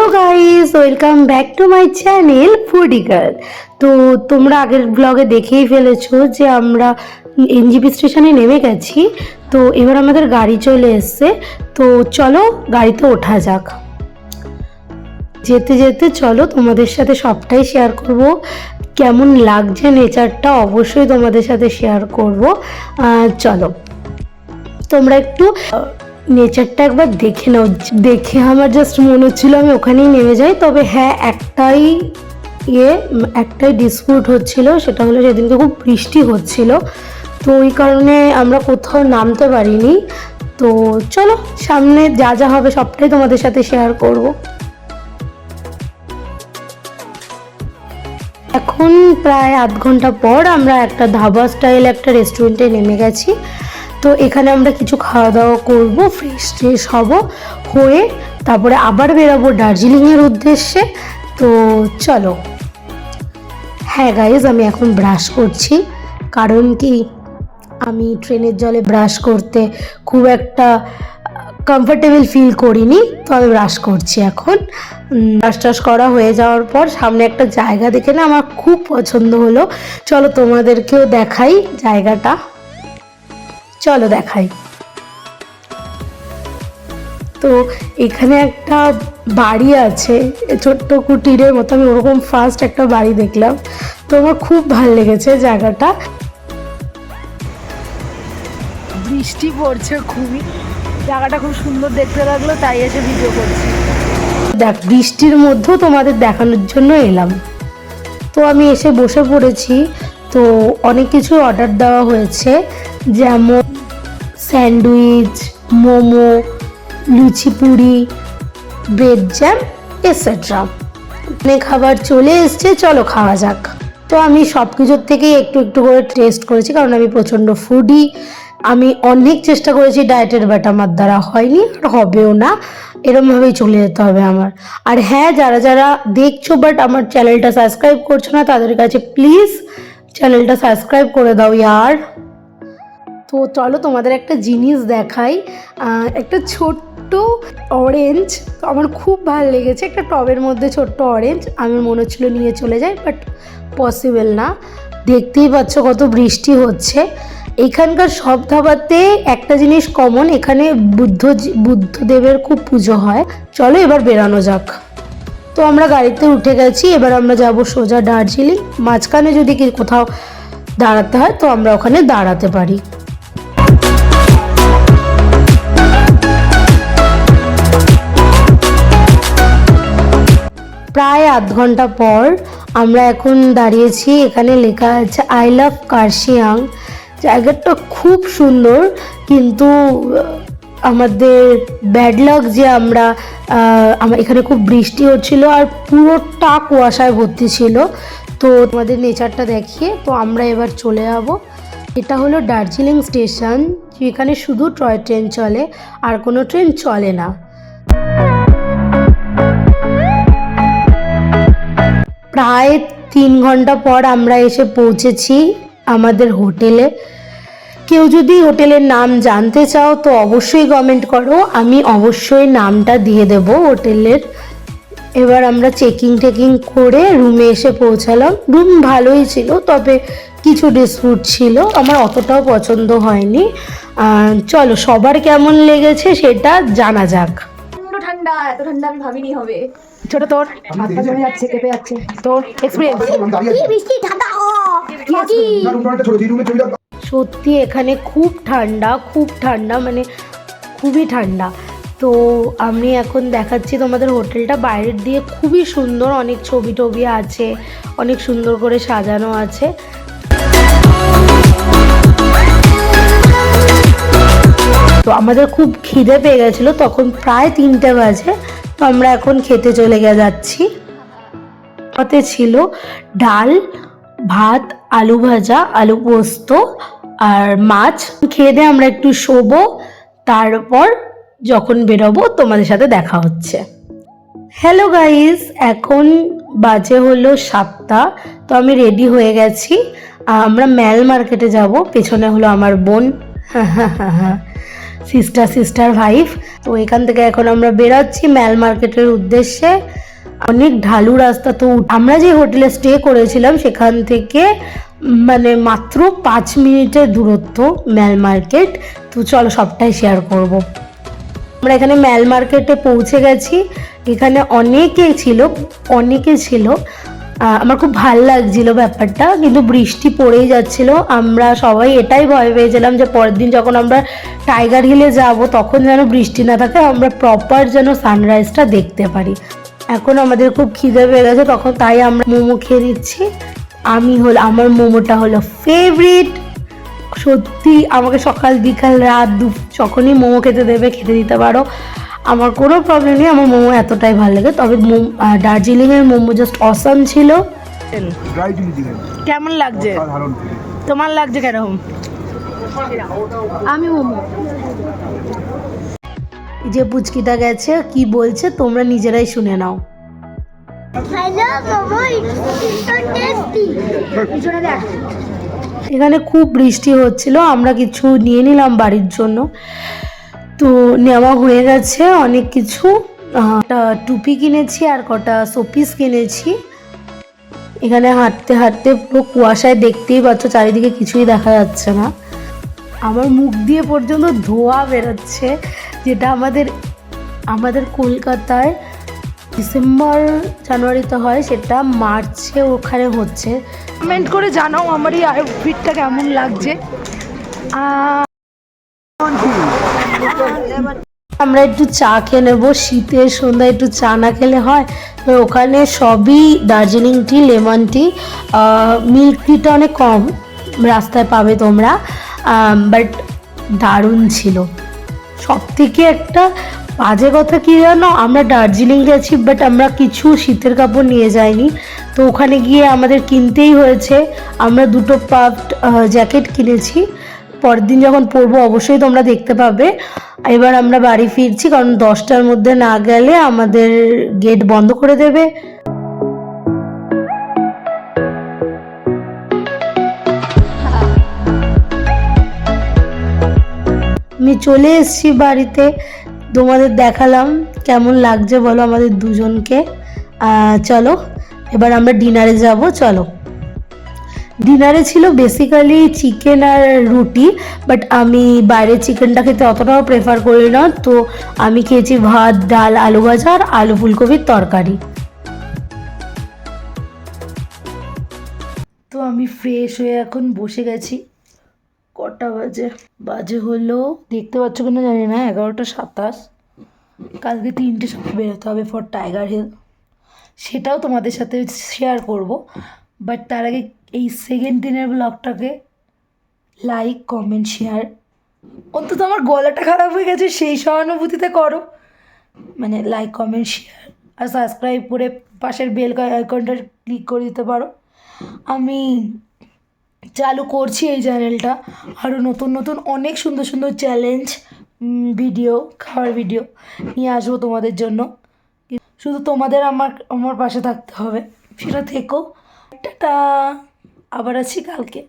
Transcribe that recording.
Hello guys, welcome back to my channel foodie girl. তো তোমরা আগের ব্লগে দেখেই ফেলেছো যে আমরা এনজিপি স্টেশনে নেমে গেছি। তো এবার আমাদের গাড়ি চলে এসছে। তো চলো গাড়িতে ওঠা যাক। যেতে যেতে চলো তোমাদের সাথে সবটাই শেয়ার করব। কেমন লাগছে নেচারটা অবশ্যই তোমাদের সাথে শেয়ার করব। চলো তোমরা একটু নেচারটা একবার দেখে নাও। দেখে আমার জাস্ট মনে হচ্ছিল আমি ওখানেই নেমে যাই। তবে হ্যাঁ, একটাই ডিসপিউট হচ্ছিল, সেটা হলো সেদিনকে খুব বৃষ্টি হচ্ছিল, তো ওই কারণে আমরা কোথাও নামতে পারিনি। তো চলো সামনে যা যা হবে সবটাই তোমাদের সাথে শেয়ার করব। এখন প্রায় আধ ঘন্টা পর আমরা একটা ধাবা স্টাইল একটা রেস্টুরেন্টে নেমে গেছি। তো এখানে আমরা কিছু খাওয়া দাওয়া করবো, ফ্রেশ হব, হয়ে তারপরে আবার বেরোবো দার্জিলিংয়ের উদ্দেশ্যে। তো চলো। হ্যাঁ গাইজ, আমি এখন ব্রাশ করছি, কারণ কি আমি ট্রেনের জলে ব্রাশ করতে খুব একটা কমফর্টেবল ফিল করিনি, তো আমি ব্রাশ করছি এখন। ব্রাশ টাশ করা হয়ে যাওয়ার পর সামনে একটা জায়গা দেখে না আমার খুব পছন্দ হলো। চলো তোমাদেরকেও দেখাই জায়গাটা, চলো দেখাই। তো এখানে একটা বাড়ি আছে, ছোট্ট কুটিরের মতো, আমি ওরকম ফার্স্ট একটা বাড়ি দেখলাম, তো আমার খুব ভালো লেগেছে জায়গাটা। বৃষ্টি পড়ছে খুবই, জায়গাটা খুব সুন্দর দেখতে লাগলো, তাই এসে ভিডিও করছি। দেখ, বৃষ্টির মধ্যেও তোমাদের দেখানোর জন্য এলাম। তো আমি এসে বসে পড়েছি। তো অনেক কিছু অর্ডার দেওয়া হয়েছে, যেমন স্যান্ডউইচ, মোমো, লুচি পুরি, ব্রেড জ্যাম এটসেট্রা। অনেক খাবার চলে এসছে, চলো খাওয়া যাক। তো আমি সব কিছুর থেকেই একটু একটু করে টেস্ট করেছি, কারণ আমি প্রচণ্ড ফুডি। আমি অনেক চেষ্টা করেছি ডায়েটের, বাট আমার দ্বারা হয়নি, আর হবেও না। এরমভাবেই চলে যেতে হবে আমার। আর হ্যাঁ, যারা যারা দেখছো বাট আমার চ্যানেলটা সাবস্ক্রাইব করছো না, তাদের কাছে প্লিজ চ্যানেলটা সাবস্ক্রাইব করে দাও ইয়ার। তো চলো তোমাদের একটা জিনিস দেখাই, একটা ছোট্ট অরেঞ্জ। তো আমার খুব ভালো লেগেছে, একটা টবের মধ্যে ছোট্ট অরেঞ্জ। আমার মনে হচ্ছিলো নিয়ে চলে যাই, বাট পসিবল না। দেখতেই পাচ্ছ কত বৃষ্টি হচ্ছে। এখানকার সব ধাবাতে একটা জিনিস কমন, এখানে বুদ্ধদেবের খুব পুজো হয়। চলো এবার বেরানো যাক। তো আমরা গাড়িতে উঠে গেছি, এবার আমরা যাব সোজা দার্জিলিং। মাঝখানে যদি কোথাও দাঁড়াতে হয় তো আমরা ওখানে দাঁড়াতে পারি। প্রায় আধ ঘন্টা পর আমরা এখন দাঁড়িয়েছি। এখানে লেখা আছে আই লাভ কার্শিয়াং। জায়গাটা খুব সুন্দর, কিন্তু আমাদের ব্যাড লাক যে আমরা এখানে খুব বৃষ্টি হচ্ছিল আর পুরোটা কুয়াশায় ভর্তি ছিল। তো আমাদের নেচারটা দেখিয়ে তো আমরা এবার চলে যাব। এটা হলো দার্জিলিং স্টেশন, যেখানে শুধু টয় ট্রেন চলে, আর কোনো ট্রেন চলে না। প্রায় 3 ঘন্টা পর আমরা এসে পৌঁছেছি আমাদের হোটেলে। কেউ যদি হোটেলের নাম জানতে চাও তো অবশ্যই কমেন্ট করো, আমি অবশ্যই নামটা দিয়ে দেব হোটেলের। এবার আমরা চেকিং করে রুমে এসে পৌঁছালাম। রুম ভালোই ছিল, তবে কিছু ডিসপিউট ছিল, আমার অতটাও পছন্দ হয়নি। চলো সবার কেমন লেগেছে সেটা জানা যাক। ঠান্ডা, এত ঠান্ডা আমি ভাবিনি হবে। ছোট তোর মাথা জমে যাচ্ছে, কেঁপে যাচ্ছে, তোর এক্সপেরিয়েন্স কি? বৃষ্টি ঠান্ডা সত্যি এখানে খুব ঠান্ডা, মানে খুবই ঠান্ডা। তো আমি এখন দেখাচ্ছি তোমাদের হোটেলটা বাইরের দিয়ে, খুবই সুন্দর, অনেক ছবি টবি আছে, অনেক সুন্দর করে সাজানো আছে। তো আমাদের খুব খিদে পেয়ে গেছিলো, তখন প্রায় 3টে বাজে। তো আমরা এখন খেতে চলে যাচ্ছি। তাতে ছিল ডাল, ভাত, আলু ভাজা, আলু পোস্ত আর মাছ। খেয়ে দিয়ে আমরা একটু শোবো, তারপর যখন বেরোবো তোমাদের সাথে দেখা হচ্ছে। হ্যালো গাইস, এখন বাজে হলো 7টা। তো আমি রেডি হয়ে গেছি, আমরা ম্যাল মার্কেটে যাব। পেছনে হলো আমার বোন, সিস্টার ভাইফ। তো এখান থেকে এখন আমরা বেরাচ্ছি ম্যাল মার্কেটের উদ্দেশ্যে। অনেক ঢালু রাস্তা। তো আমরা যে হোটেলে স্টে করেছিলাম সেখান থেকে মানে মাত্র 5 মিনিটের দূরত্ব ম্যাল মার্কেট। তো চলো সবটাই শেয়ার করব। আমরা এখানে ম্যাল মার্কেটে পৌঁছে গেছি। এখানে অনেকে ছিল। আমার খুব ভালো লাগছিল ব্যাপারটা, কিন্তু বৃষ্টি পড়েই যাচ্ছিল। আমরা সবাই এটাই ভয় পেয়েছিলাম যে পরের দিন যখন আমরা টাইগার হিলে যাব তখন যেন বৃষ্টি না থাকে, আমরা প্রপার যেন সানরাইজটা দেখতে পারি। এখন আমাদের খুব খিদে পেয়ে গেছে, তখন তাই আমরা মোমো খেয়ে নিচ্ছি। আমার মোমোটা হলো ফেভারিট। সত্যি আমাকে সকাল বিকাল রাত যখনই মোমো খেতে দেবে খেতে দিতে পারো, আমার কোনো প্রবলেম নেই। আমার মোমো এতটাই ভালো লাগে। তবে দার্জিলিংয়ের মোমো জাস্ট অসাম ছিল। কেমন লাগছে তোমার? লাগছে কেরকম? আমি মোমো যে পুচকিটা গেছে কি বলছে তোমরা নিজেরাই শুনে নাও। এখানে খুব বৃষ্টি হচ্ছিল, আমরা কিছু নিয়ে নিলাম বাড়ির জন্য। তো নেওয়া হয়ে গেছে অনেক কিছু। একটা টুপি কিনেছি আর কটা শোপিস কিনেছি। এখানে হাঁটতে হাঁটতে পুরো কুয়াশায় দেখতেই পাচ্ছ চারিদিকে কিছুই দেখা যাচ্ছে না। আমার মুখ দিয়ে পর্যন্ত ধোঁয়া বেরোচ্ছে, যেটা আমাদের কলকাতায় ডিসেম্বর জানুয়ারিতে হয়, সেটা মার্চে ওখানে হচ্ছে। কমেন্ট করে জানাও আমার এই আউটফিটটা কেমন লাগছে। আমরা একটু চা খেয়ে নেবো, শীতের সন্ধ্যায় একটু চা না খেলে হয়। তো ওখানে সবই দার্জিলিং টি, লেমন টি, মিল্ক টিটা অনেক কম রাস্তায় পাবে তোমরা, বাট দারুণ ছিল। সব থেকে একটা বাজে কথা কি জানো, আমরা দার্জিলিং গেছি বাট আমরা কিছু শীতের কাপড় নিয়ে যাইনি। তো ওখানে গিয়ে আমাদের কিনতেই হয়েছে। আমরা 2টো পাফ জ্যাকেট কিনেছি, পরের দিন যখন পরবো অবশ্যই তোমরা দেখতে পাবে। এবার আমরা বাড়ি ফিরছি, কারণ 10টার মধ্যে না গেলে আমাদের গেট বন্ধ করে দেবে। আমি চলে এসেছি বাড়িতে, তোমাদের দেখালাম কেমন লাগছে বলো আমাদের দুজনকে। চলো এবার আমরা ডিনারে যাব। চলো, ডিনারে ছিল বেসিক্যালি চিকেন আর রুটি, বাট আমি বাইরে চিকেনটা খেতে অতটাও প্রেফার করি না। তো আমি খেয়েছি ভাত, ডাল, আলু ভাজা আর আলু ফুলকপির তরকারি। তো আমি ফ্রেশ হয়ে এখন বসে গেছি। কটা বাজে হলো দেখতে পাচ্ছ কিনা জানি না, 11টা 27। কালকে 3টের সময় বেরোতে হবে ফর টাইগার হিল, সেটাও তোমাদের সাথে শেয়ার করব। বাট তার আগে এই সেকেন্ড দিনের ব্লগটাকে লাইক, কমেন্ট, শেয়ার, অন্তত আমার গলাটা খারাপ হয়ে গেছে সেই সহানুভূতিতে করো। মানে লাইক, কমেন্ট, শেয়ার আর সাবস্ক্রাইব করে পাশের বেল আইকনটা ক্লিক করে দিতে পারো। আমি চালু করছি এই চ্যানেলটা, আরও নতুন নতুন অনেক সুন্দর সুন্দর চ্যালেঞ্জ ভিডিও, খাওয়ার ভিডিও নিয়ে আসবো তোমাদের জন্য। শুধু তোমাদের আমার পাশে থাকতে হবে, সেটা থেকো। টাটা, আবার আছি কালকে।